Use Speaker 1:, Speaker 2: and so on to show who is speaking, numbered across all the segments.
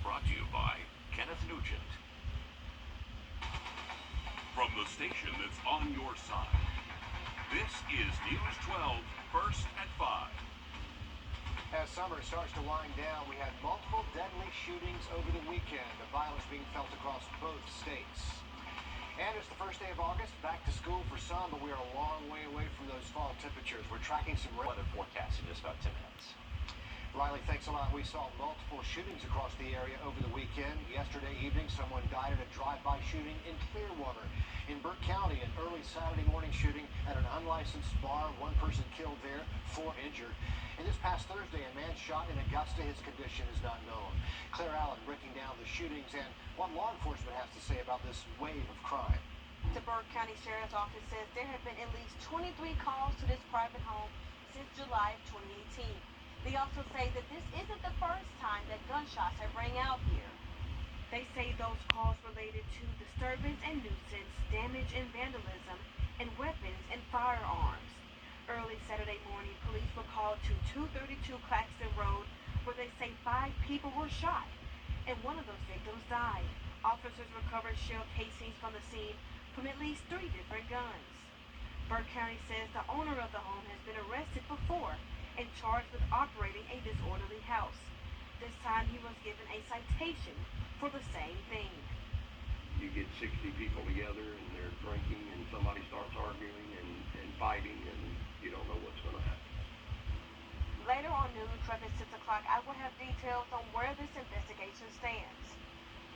Speaker 1: Brought to you by Kenneth Nugent. From the station that's on your side, this is News 12, First at 5.
Speaker 2: As summer starts to wind down, we had multiple deadly shootings over the weekend, the violence being felt across both states. And it's the first day of August, back to school for some, but we are a long way away from those fall temperatures. We're tracking some
Speaker 3: weather forecast in just about 10 minutes.
Speaker 2: Riley, thanks a lot. We saw multiple shootings across the area over the weekend. Yesterday evening, someone died at a drive-by shooting in Clearwater. In Burke County, an early Saturday morning shooting at an unlicensed bar. One person killed there, 4 injured. And this past Thursday, a man shot in Augusta. His condition is not known. Claire Allen breaking down the shootings and what law enforcement has to say about this wave of crime.
Speaker 4: The Burke County Sheriff's Office says there have been at least 23 calls to this private home since July of 2018. They also say that this isn't the first time that gunshots have rang out here. They say those calls related to disturbance and nuisance, damage and vandalism, and weapons and firearms. Early Saturday morning, police were called to 232 Claxton Road, where they say 5 people were shot, and one of those victims died. Officers recovered shell casings from the scene from at least 3 different guns. Burke County says the owner of the home has been arrested before and charged with operating a disorderly house. This time he was given a citation for the same thing.
Speaker 5: You get 60 people together and they're drinking and somebody starts arguing and fighting and you don't know what's going to happen.
Speaker 4: Later on noon, at 6 o'clock, I will have details on where this investigation stands.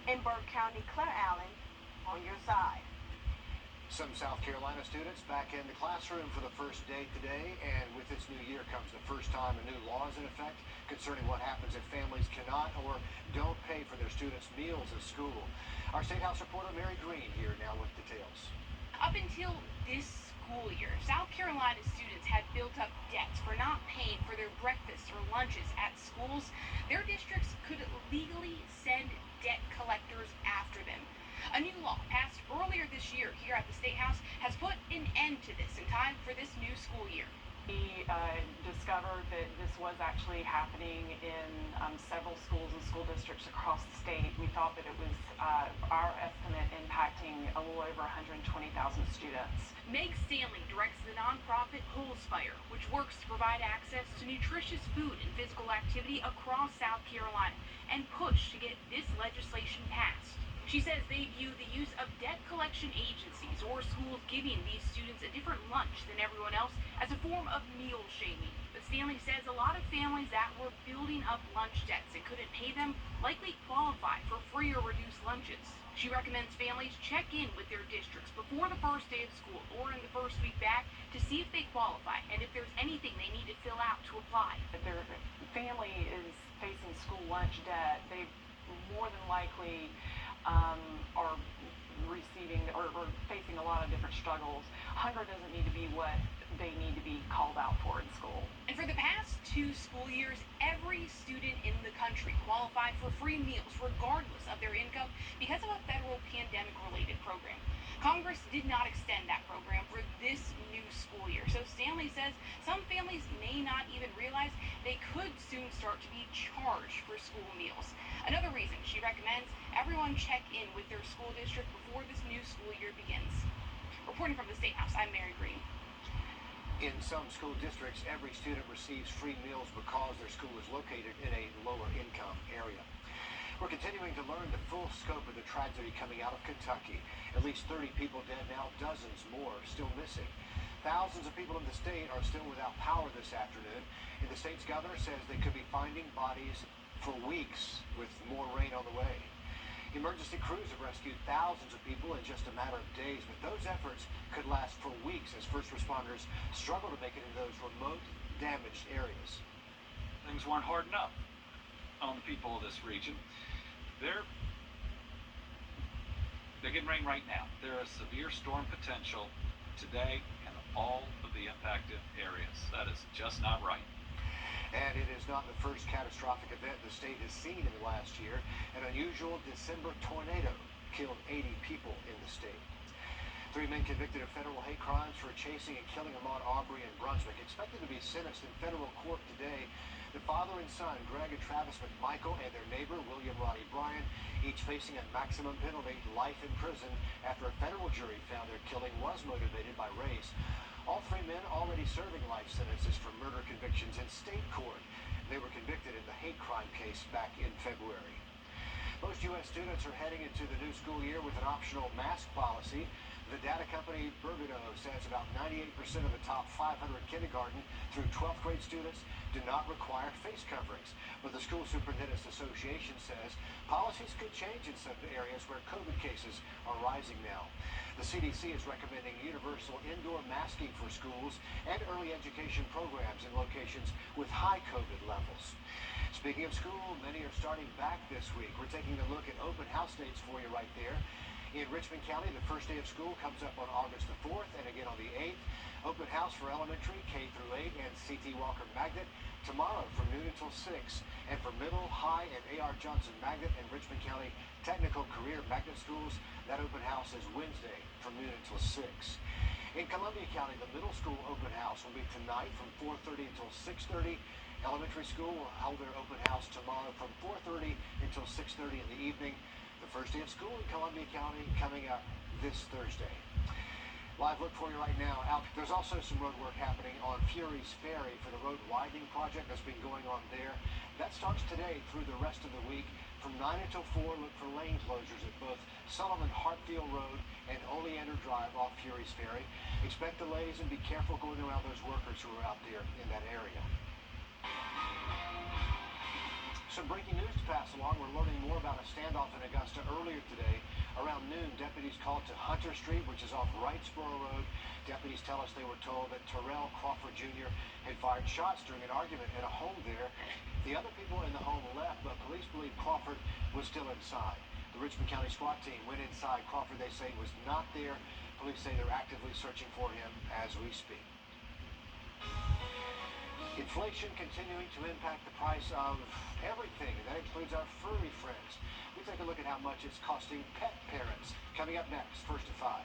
Speaker 4: In Burke County, Claire Allen, on your side.
Speaker 2: Some South Carolina students back in the classroom for the first day today, and with this new year comes the first time a new law is in effect concerning what happens if families cannot or don't pay for their students' meals at school. Our State House reporter Mary Green here now with details.
Speaker 6: Up until this school year, South Carolina students had built up debts for not paying for their breakfasts or lunches at schools. Their districts could legally send debt collectors after them. A new law passed earlier this year here at the State House has put an end to this in time for this new school year.
Speaker 7: We discovered that this was actually happening in several schools and school districts across the state. We thought that it was our estimate impacting a little over 120,000 students.
Speaker 6: Meg Stanley directs the nonprofit Holzfire, which works to provide access to nutritious food and physical activity across South Carolina and push to get this legislation passed. She says they view the use of debt collection agencies or schools giving these students a different lunch than everyone else as a form of meal shaming. But Stanley says a lot of families that were building up lunch debts and couldn't pay them likely qualify for free or reduced lunches. She recommends families check in with their districts before the first day of school or in the first week back to see if they qualify and if there's anything they need to fill out to apply.
Speaker 7: If their family is facing school lunch debt, they more than likely are receiving or facing a lot of different struggles. Hunger doesn't need to be what they need to be called out for in school.
Speaker 6: And for the past 2 school years, every student in the country qualified for free meals regardless of their income because of a federal pandemic-related program. Congress did not extend that program for this new school year. So Stanley says some families may not even realize they could soon start to be charged for school meals. Another reason she recommends everyone check in with their school district before this new school year begins. Reporting from the State House, I'm Mary Green.
Speaker 2: In some school districts, every student receives free meals because their school is located in a lower income area. We're continuing to learn the full scope of the tragedy coming out of Kentucky. At least 30 people dead now, dozens more still missing. Thousands of people in the state are still without power this afternoon, and the state's governor says they could be finding bodies for weeks with more rain on the way. Emergency crews have rescued thousands of people in just a matter of days, but those efforts could last for weeks as first responders struggle to make it into those remote, damaged areas.
Speaker 8: Things weren't hard enough on the people of this region. They're getting rain right now. There is severe storm potential today in all of the impacted areas. That is just not right.
Speaker 2: And it is not the first catastrophic event the state has seen in the last year. An unusual December tornado killed 80 people in the state. 3 men convicted of federal hate crimes for chasing and killing Ahmaud Arbery in Brunswick, expected to be sentenced in federal court today. The father and son, Greg and Travis McMichael, and their neighbor, William Ronnie Bryan, each facing a maximum penalty, life in prison, after a federal jury found their killing was motivated by race. All three men already serving life sentences for murder convictions in state court. They were convicted in the hate crime case back in February. Most U.S. students are heading into the new school year with an optional mask policy. The data company Wrdw says about 98% of the top 500 kindergarten through 12th grade students do not require face coverings. But the School Superintendents Association says policies could change in some areas where COVID cases are rising now. The CDC is recommending universal indoor masking for schools and early education programs in locations with high COVID levels. Speaking of school, many are starting back this week. We're taking a look at open house dates for you right there. In Richmond County, the first day of school comes up on August the 4th and again on the 8th. Open house for elementary, K through 8, and C.T. Walker Magnet tomorrow from noon until 6. And for middle, high, and A.R. Johnson Magnet and Richmond County Technical Career Magnet Schools, that open house is Wednesday from noon until 6. In Columbia County, the middle school open house will be tonight from 4:30 until 6:30. Elementary school will hold their open house tomorrow from 4:30 until 6:30 in the evening. The first day of school in Columbia County coming up this Thursday. Live look for you right now. There's also some road work happening on Fury's Ferry for the road widening project that's been going on there. That starts today through the rest of the week. From 9 until 4, look for lane closures at both Sullivan Hartfield Road and Oleander Drive off Fury's Ferry. Expect delays and be careful going around those workers who are out there in that area. Some breaking news to pass along. We're learning more about a standoff in Augusta earlier today. Around noon, deputies called to Hunter Street, which is off Wrightsboro Road. Deputies tell us they were told that Terrell Crawford Jr. had fired shots during an argument at a home there. The other people in the home left, but police believe Crawford was still inside. The Richmond County SWAT team went inside. Crawford, they say, was not there. Police say they're actively searching for him as we speak. Inflation continuing to impact the price of everything, and that includes our furry friends. We take a look at how much it's costing pet parents. Coming up next, first at 5.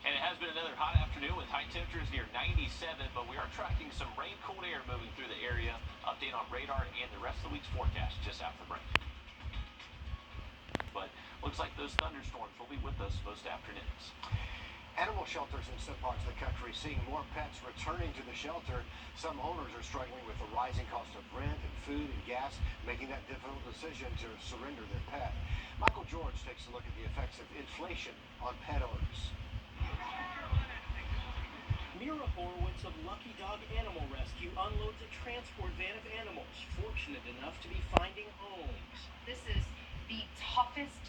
Speaker 3: And it has been another hot afternoon with high temperatures near 97, but we are tracking some rain-cooled air moving through the area. Update on radar and the rest of the week's forecast just after break. But looks like those thunderstorms will be with us most afternoons.
Speaker 2: Animal shelters in some parts of the country seeing more pets returning to the shelter. Some owners are struggling with the rising cost of rent and food and gas, making that difficult decision to surrender their pet. Michael George takes a look at the effects of inflation on pet owners.
Speaker 9: Mira Horowitz of Lucky Dog Animal Rescue unloads a transport van of animals, fortunate enough to be finding homes.
Speaker 6: This is the toughest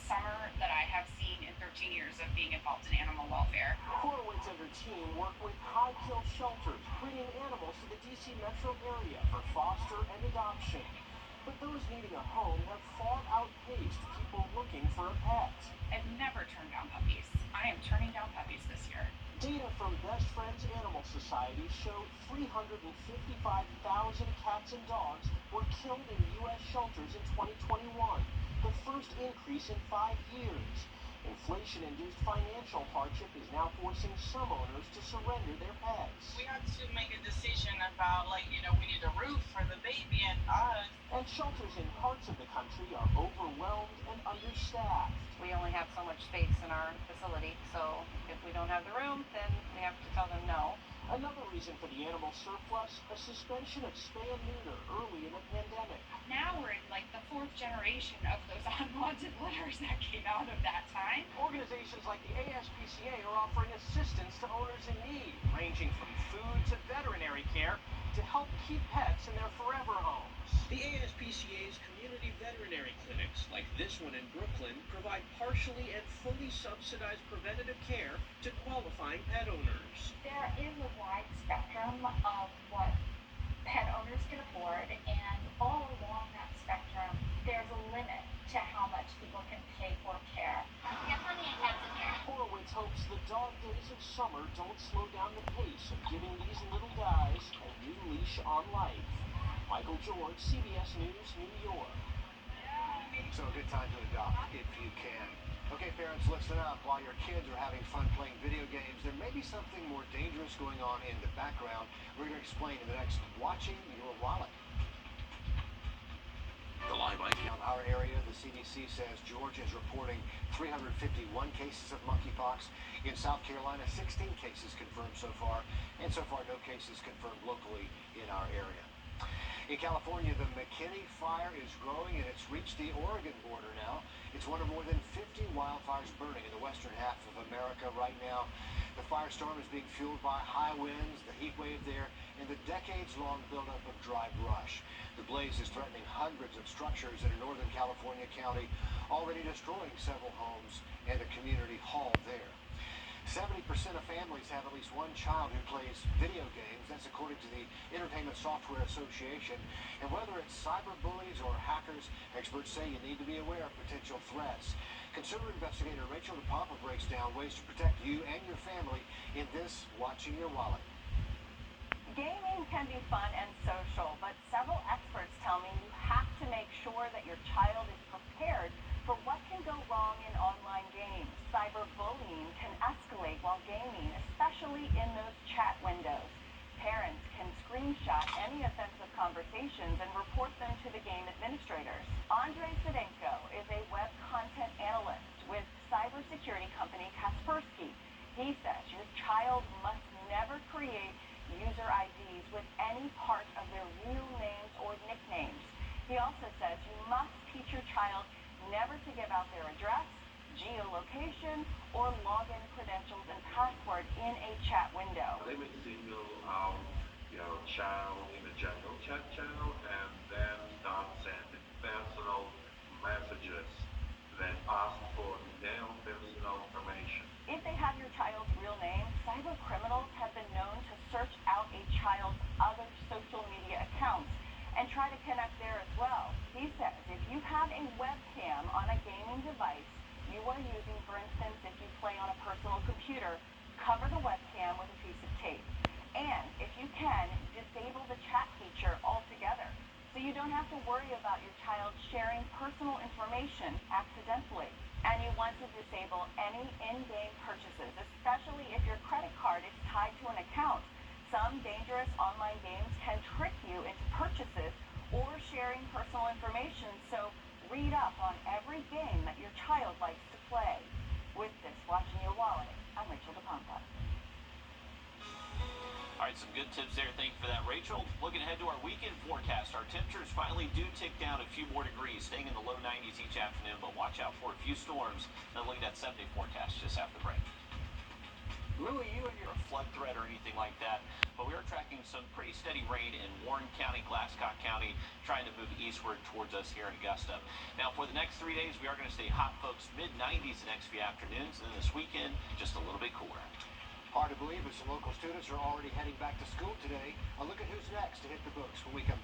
Speaker 6: summer that I have seen in 13 years of being involved in animal welfare.
Speaker 9: Horowitz and her team work with high-kill shelters, bringing animals to the D.C. metro area for foster and adoption. But those needing a home have far outpaced people looking for a pet.
Speaker 6: I've never turned down puppies. I am turning down puppies this year.
Speaker 9: Data from Best Friends Animal Society showed 355,000 cats and dogs were killed in U.S. shelters in 2021, the first increase in 5 years. Inflation-induced financial hardship is now forcing some owners to surrender their pets.
Speaker 10: We had to make a decision about, we need a roof for the baby and us.
Speaker 9: And shelters in parts of the country are overwhelmed and understaffed.
Speaker 11: We only have so much space in our facility, so if we don't have the room, then we have to tell them no.
Speaker 9: Another reason for the animal surplus, a suspension of spay-and-neuter early in the pandemic.
Speaker 6: Now we're in the 4th generation of those unwanted litters that came out of that time.
Speaker 9: Organizations like the ASPCA are offering assistance to owners in need, ranging from food to veterinary care, to help keep pets in their forever homes. The ASPCA's community veterinary clinics, like this one in Brooklyn, provide partially and fully subsidized preventative care to qualifying pet owners.
Speaker 12: There is a wide spectrum of what pet owners can afford, and all along that spectrum, there's a limit to how much people can pay for care. We have plenty of cats in here.
Speaker 9: Horowitz hopes the dog days of summer don't slow down the pace of giving these little guys a new leash on life. Michael George, CBS News, New York.
Speaker 2: So a good time to adopt if you can. Okay, parents, listen up. While your kids are having fun playing video games, there may be something more dangerous going on in the background. We're going to explain in the next Watching Your Wallet.
Speaker 1: The live
Speaker 2: In our area, the CDC says Georgia is reporting 351 cases of monkeypox. In South Carolina, 16 cases confirmed so far, and so far no cases confirmed locally in our area. In California, the McKinney fire is growing, and it's reached the Oregon border now. It's one of more than 50 wildfires burning in the western half of America right now. The firestorm is being fueled by high winds, the heat wave there, and the decades-long buildup of dry brush. The blaze is threatening hundreds of structures in a northern California county, already destroying several homes and a community hall there. 70% of families have at least one child who plays video games. That's according to the Entertainment Software Association. And whether it's cyberbullies or hackers, experts say you need to be aware of potential threats. Consumer investigator Rachel DePompa breaks down ways to protect you and your family in this Watching Your Wallet.
Speaker 13: Gaming can be fun and social, but several experts tell me you have to make sure that your child is prepared for what can go wrong in online games. Cyberbullying can escalate while gaming, especially in those chat windows. Parents can screenshot any offensive conversations and report them to the game administrators. Andre Sedenko is a web content analyst with cybersecurity company Kaspersky. He says your child must never create user IDs with any part of their real names or nicknames. He also says you must teach your child never to give out their address, geolocation, or login credentials and password in a chat window.
Speaker 14: They may single out your child in a general chat channel and then start sending personal messages, then ask for their personal information.
Speaker 13: If they have your child's real name, cyber criminals have been known to search out a child's other social media accounts and try to connect there as well. He says if you have a webcam on a gaming device you are using, for instance, if you play on a personal computer, cover the webcam with a piece of tape. And if you can, disable the chat feature altogether so you don't have to worry about your child sharing personal information accidentally. And you want to disable any in-game purchases, especially if your credit card is tied to an account. Some dangerous online games can trick you into purchases or sharing personal information, so read up on every game that your child likes to play. With this Watching Your Wallet, I'm Rachel DePompa.
Speaker 3: All right, some good tips there. Thank you for that, Rachel. Looking ahead to our weekend forecast, our temperatures finally do tick down a few more degrees, staying in the low 90s each afternoon, but watch out for a few storms. Then looking at 7-day forecast just after the break. Louie, you and your flood threat or anything like that, but we are tracking some pretty steady rain in Warren County, Glasscock County, trying to move eastward towards us here in Augusta. Now, for the next 3 days, we are going to stay hot, folks, mid-90s the next few afternoons, and then this weekend, just a little bit cooler.
Speaker 2: Hard to believe, but some local students are already heading back to school today. A look at who's next to hit the books when we come back.